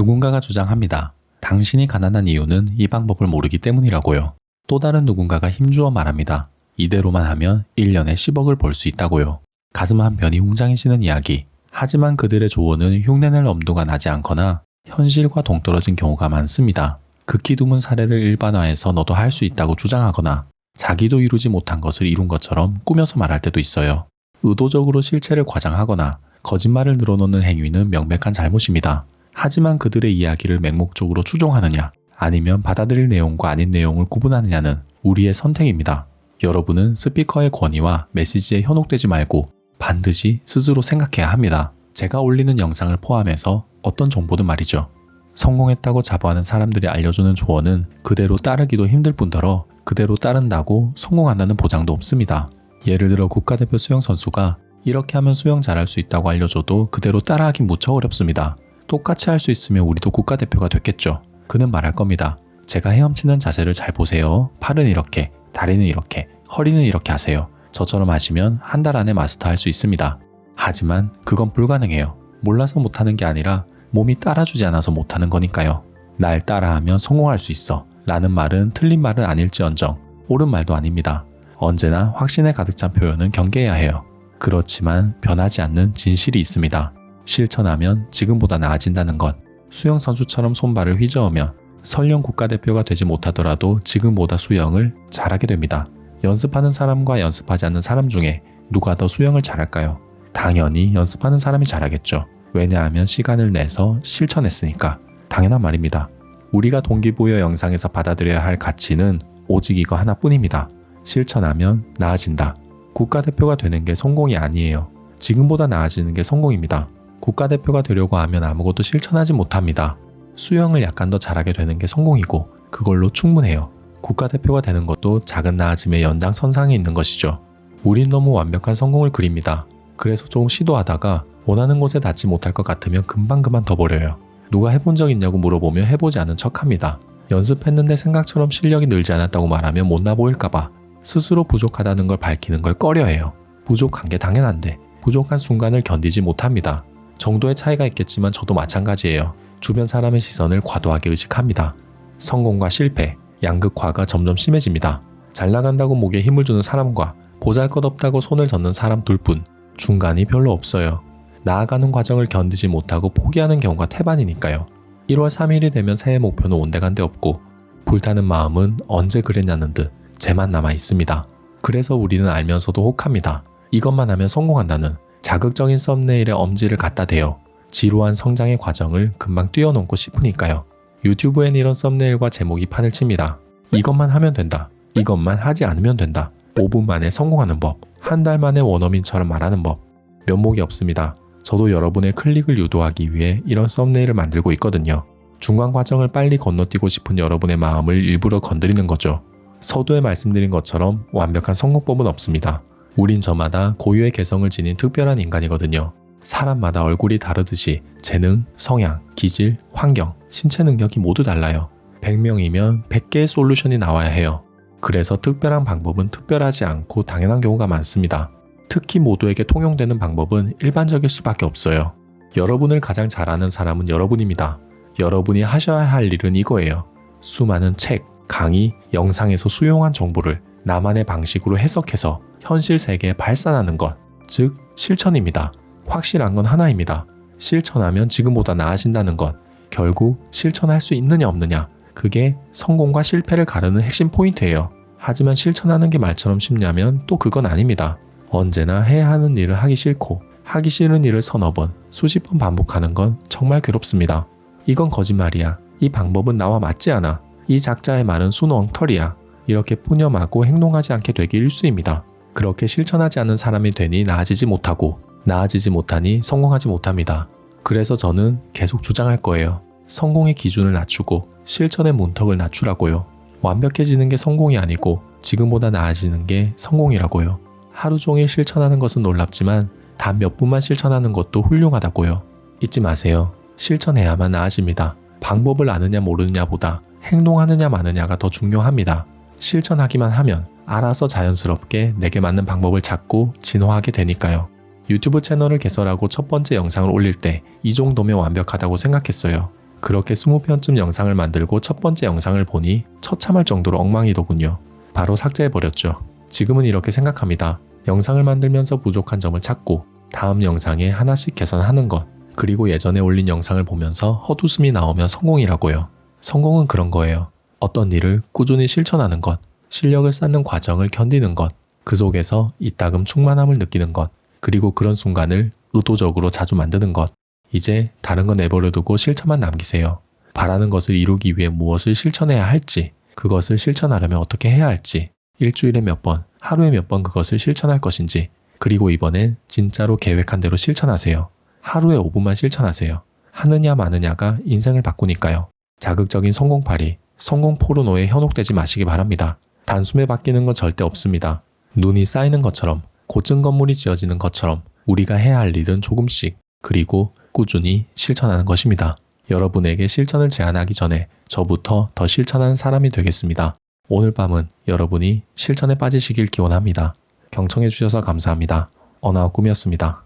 누군가가 주장합니다. 당신이 가난한 이유는 이 방법을 모르기 때문이라고요. 또 다른 누군가가 힘주어 말합니다. 이대로만 하면 1년에 10억을 벌 수 있다고요. 가슴 한편이 웅장해지는 이야기. 하지만 그들의 조언은 흉내낼 엄두가 나지 않거나 현실과 동떨어진 경우가 많습니다. 극히 드문 사례를 일반화해서 너도 할 수 있다고 주장하거나 자기도 이루지 못한 것을 이룬 것처럼 꾸며서 말할 때도 있어요. 의도적으로 실체를 과장하거나 거짓말을 늘어놓는 행위는 명백한 잘못입니다. 하지만 그들의 이야기를 맹목적으로 추종하느냐 아니면 받아들일 내용과 아닌 내용을 구분하느냐는 우리의 선택입니다. 여러분은 스피커의 권위와 메시지에 현혹되지 말고 반드시 스스로 생각해야 합니다. 제가 올리는 영상을 포함해서 어떤 정보든 말이죠. 성공했다고 자부하는 사람들이 알려주는 조언은 그대로 따르기도 힘들 뿐더러 그대로 따른다고 성공한다는 보장도 없습니다. 예를 들어 국가대표 수영선수가 이렇게 하면 수영 잘할 수 있다고 알려줘도 그대로 따라하긴 무척 어렵습니다. 똑같이 할 수 있으면 우리도 국가대표가 됐겠죠. 그는 말할 겁니다. 제가 헤엄치는 자세를 잘 보세요. 팔은 이렇게, 다리는 이렇게, 허리는 이렇게 하세요. 저처럼 하시면 한 달 안에 마스터할 수 있습니다. 하지만 그건 불가능해요. 몰라서 못하는 게 아니라 몸이 따라주지 않아서 못하는 거니까요. 날 따라하면 성공할 수 있어 라는 말은 틀린 말은 아닐지언정 옳은 말도 아닙니다. 언제나 확신에 가득 찬 표현은 경계해야 해요. 그렇지만 변하지 않는 진실이 있습니다. 실천하면 지금보다 나아진다는 것. 수영선수처럼 손발을 휘저으면 설령 국가대표가 되지 못하더라도 지금보다 수영을 잘하게 됩니다. 연습하는 사람과 연습하지 않는 사람 중에 누가 더 수영을 잘할까요? 당연히 연습하는 사람이 잘하겠죠. 왜냐하면 시간을 내서 실천했으니까. 당연한 말입니다. 우리가 동기부여 영상에서 받아들여야 할 가치는 오직 이거 하나뿐입니다. 실천하면 나아진다. 국가대표가 되는 게 성공이 아니에요. 지금보다 나아지는 게 성공입니다. 국가대표가 되려고 하면 아무것도 실천하지 못합니다. 수영을 약간 더 잘하게 되는 게 성공이고 그걸로 충분해요. 국가대표가 되는 것도 작은 나아짐의 연장선상에 있는 것이죠. 우린 너무 완벽한 성공을 그립니다. 그래서 조금 시도하다가 원하는 곳에 닿지 못할 것 같으면 금방 그만둬버려요. 누가 해본 적 있냐고 물어보면 해보지 않은 척합니다. 연습했는데 생각처럼 실력이 늘지 않았다고 말하면 못나 보일까봐 스스로 부족하다는 걸 밝히는 걸 꺼려해요. 부족한 게 당연한데 부족한 순간을 견디지 못합니다. 정도의 차이가 있겠지만 저도 마찬가지예요. 주변 사람의 시선을 과도하게 의식합니다. 성공과 실패, 양극화가 점점 심해집니다. 잘 나간다고 목에 힘을 주는 사람과 보잘것없다고 손을 젓는 사람 둘뿐, 중간이 별로 없어요. 나아가는 과정을 견디지 못하고 포기하는 경우가 태반이니까요. 1월 3일이 되면 새해 목표는 온데간데 없고 불타는 마음은 언제 그랬냐는 듯 제만 남아 있습니다. 그래서 우리는 알면서도 혹합니다. 이것만 하면 성공한다는 자극적인 썸네일에 엄지를 갖다 대요. 지루한 성장의 과정을 금방 뛰어넘고 싶으니까요. 유튜브엔 이런 썸네일과 제목이 판을 칩니다. 이것만 하면 된다. 이것만 하지 않으면 된다. 5분 만에 성공하는 법. 한 달 만에 원어민처럼 말하는 법. 면목이 없습니다. 저도 여러분의 클릭을 유도하기 위해 이런 썸네일을 만들고 있거든요. 중간 과정을 빨리 건너뛰고 싶은 여러분의 마음을 일부러 건드리는 거죠. 서두에 말씀드린 것처럼 완벽한 성공법은 없습니다. 우린 저마다 고유의 개성을 지닌 특별한 인간이거든요. 사람마다 얼굴이 다르듯이 재능, 성향, 기질, 환경, 신체 능력이 모두 달라요. 100명이면 100개의 솔루션이 나와야 해요. 그래서 특별한 방법은 특별하지 않고 당연한 경우가 많습니다. 특히 모두에게 통용되는 방법은 일반적일 수밖에 없어요. 여러분을 가장 잘 아는 사람은 여러분입니다. 여러분이 하셔야 할 일은 이거예요. 수많은 책, 강의, 영상에서 수용한 정보를 나만의 방식으로 해석해서 현실 세계에 발산하는 것, 즉 실천입니다. 확실한 건 하나입니다. 실천하면 지금보다 나아진다는 것. 결국 실천할 수 있느냐 없느냐, 그게 성공과 실패를 가르는 핵심 포인트예요. 하지만 실천하는 게 말처럼 쉽냐면 또 그건 아닙니다. 언제나 해야 하는 일을 하기 싫고 하기 싫은 일을 서너 번, 수십 번 반복하는 건 정말 괴롭습니다. 이건 거짓말이야. 이 방법은 나와 맞지 않아. 이 작자의 말은 순 엉터리야. 이렇게 푸념하고 행동하지 않게 되기 일쑤입니다. 그렇게 실천하지 않는 사람이 되니 나아지지 못하고 나아지지 못하니 성공하지 못합니다. 그래서 저는 계속 주장할 거예요. 성공의 기준을 낮추고 실천의 문턱을 낮추라고요. 완벽해지는 게 성공이 아니고 지금보다 나아지는 게 성공이라고요. 하루 종일 실천하는 것은 놀랍지만 단 몇 분만 실천하는 것도 훌륭하다고요. 잊지 마세요. 실천해야만 나아집니다. 방법을 아느냐 모르느냐보다 행동하느냐 마느냐가 더 중요합니다. 실천하기만 하면 알아서 자연스럽게 내게 맞는 방법을 찾고 진화하게 되니까요. 유튜브 채널을 개설하고 첫 번째 영상을 올릴 때 이 정도면 완벽하다고 생각했어요. 그렇게 20편쯤 영상을 만들고 첫 번째 영상을 보니 처참할 정도로 엉망이더군요. 바로 삭제해버렸죠. 지금은 이렇게 생각합니다. 영상을 만들면서 부족한 점을 찾고 다음 영상에 하나씩 개선하는 것, 그리고 예전에 올린 영상을 보면서 헛웃음이 나오면 성공이라고요. 성공은 그런 거예요. 어떤 일을 꾸준히 실천하는 것, 실력을 쌓는 과정을 견디는 것, 그 속에서 이따금 충만함을 느끼는 것, 그리고 그런 순간을 의도적으로 자주 만드는 것. 이제 다른 건 내버려 두고 실천만 남기세요. 바라는 것을 이루기 위해 무엇을 실천해야 할지, 그것을 실천하려면 어떻게 해야 할지, 일주일에 몇 번, 하루에 몇 번 그것을 실천할 것인지, 그리고 이번엔 진짜로 계획한 대로 실천하세요. 하루에 5분만 실천하세요. 하느냐 마느냐가 인생을 바꾸니까요. 자극적인 성공팔이, 성공 포르노에 현혹되지 마시기 바랍니다. 단숨에 바뀌는 건 절대 없습니다. 눈이 쌓이는 것처럼, 고층 건물이 지어지는 것처럼 우리가 해야 할 일은 조금씩, 그리고 꾸준히 실천하는 것입니다. 여러분에게 실천을 제안하기 전에 저부터 더 실천하는 사람이 되겠습니다. 오늘 밤은 여러분이 실천에 빠지시길 기원합니다. 경청해 주셔서 감사합니다. 언아웃 꿈이었습니다.